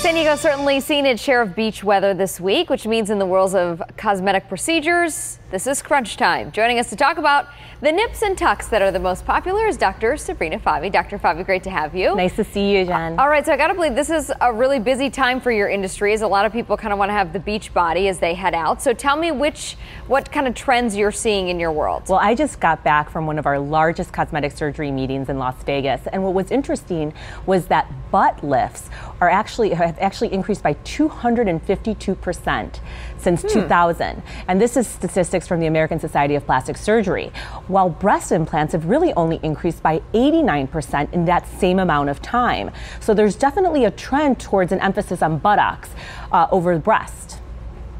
San Diego certainly seen its share of beach weather this week, which means in the world of cosmetic procedures, this is crunch time. Joining us to talk about the nips and tucks that are the most popular is Dr. Sabrina Fabi. Dr. Fabi, great to have you. Nice to see you, Jen. All right, so I gotta believe this is a really busy time for your industry, as a lot of people kind of want to have the beach body as they head out. So tell me what kind of trends you're seeing in your world. Well, I just got back from one of our largest cosmetic surgery meetings in Las Vegas, and what was interesting was that butt lifts have actually increased by 252% since 2000. And this is statistics from the American Society of Plastic Surgery, while breast implants have really only increased by 89% in that same amount of time. So there's definitely a trend towards an emphasis on buttocks over breast.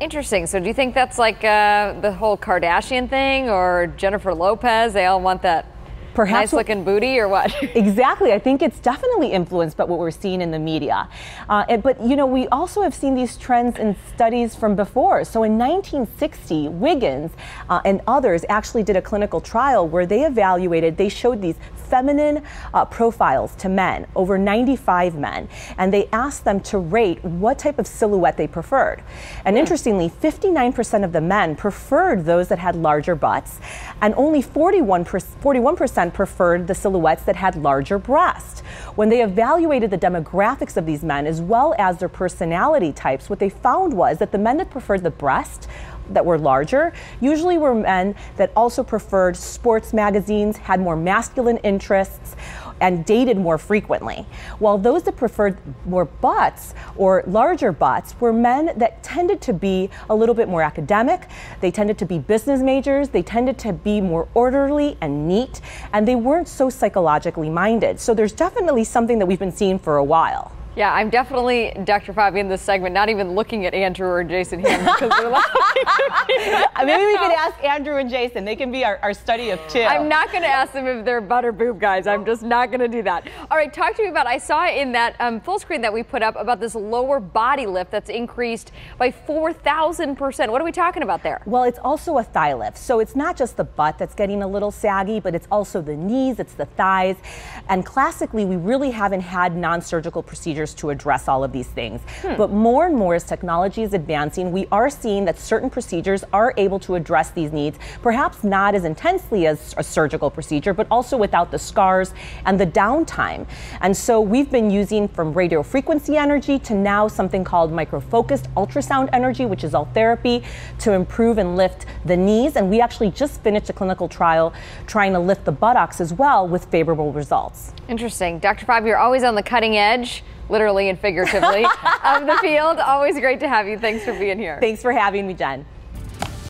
Interesting. So do you think that's like the whole Kardashian thing, or Jennifer Lopez? They all want that nice looking booty, or what? Exactly. I think it's definitely influenced by what we're seeing in the media. But you know, we also have seen these trends in studies from before. So in 1960, Wiggins and others actually did a clinical trial where they showed these feminine profiles to men, over 95 men, and they asked them to rate what type of silhouette they preferred. And interestingly, 59% of the men preferred those that had larger butts, and only 41% preferred the silhouettes that had larger breasts. When they evaluated the demographics of these men as well as their personality types, what they found was that the men that preferred the breast that were larger usually were men that also preferred sports magazines, had more masculine interests, and dated more frequently. While those that preferred more butts or larger butts were men that tended to be a little bit more academic, they tended to be business majors, they tended to be more orderly and neat, and they weren't so psychologically minded. So there's definitely something that we've been seeing for a while. Yeah, I'm definitely, Dr. Fabi, in this segment, not even looking at Andrew or Jason here because they're laughing. Maybe we could ask Andrew and Jason. They can be our study of two. I'm not going to ask them if they're butt or boob guys. I'm just not going to do that. All right, talk to me about, I saw in that full screen that we put up about this lower body lift that's increased by 4,000%. What are we talking about there? Well, it's also a thigh lift. So it's not just the butt that's getting a little saggy, but it's also the knees, it's the thighs. And classically, we really haven't had non-surgical procedures to address all of these things. But more and more as technology is advancing, we are seeing that certain procedures are able to address these needs, perhaps not as intensely as a surgical procedure, but also without the scars and the downtime. And so we've been using from radio frequency energy to now something called microfocused ultrasound energy, which is all therapy, to improve and lift the knees. And we actually just finished a clinical trial trying to lift the buttocks as well with favorable results. Interesting. Dr. Fabi, you're always on the cutting edge, literally and figuratively, of the field. Always great to have you. Thanks for being here. Thanks for having me, Jen.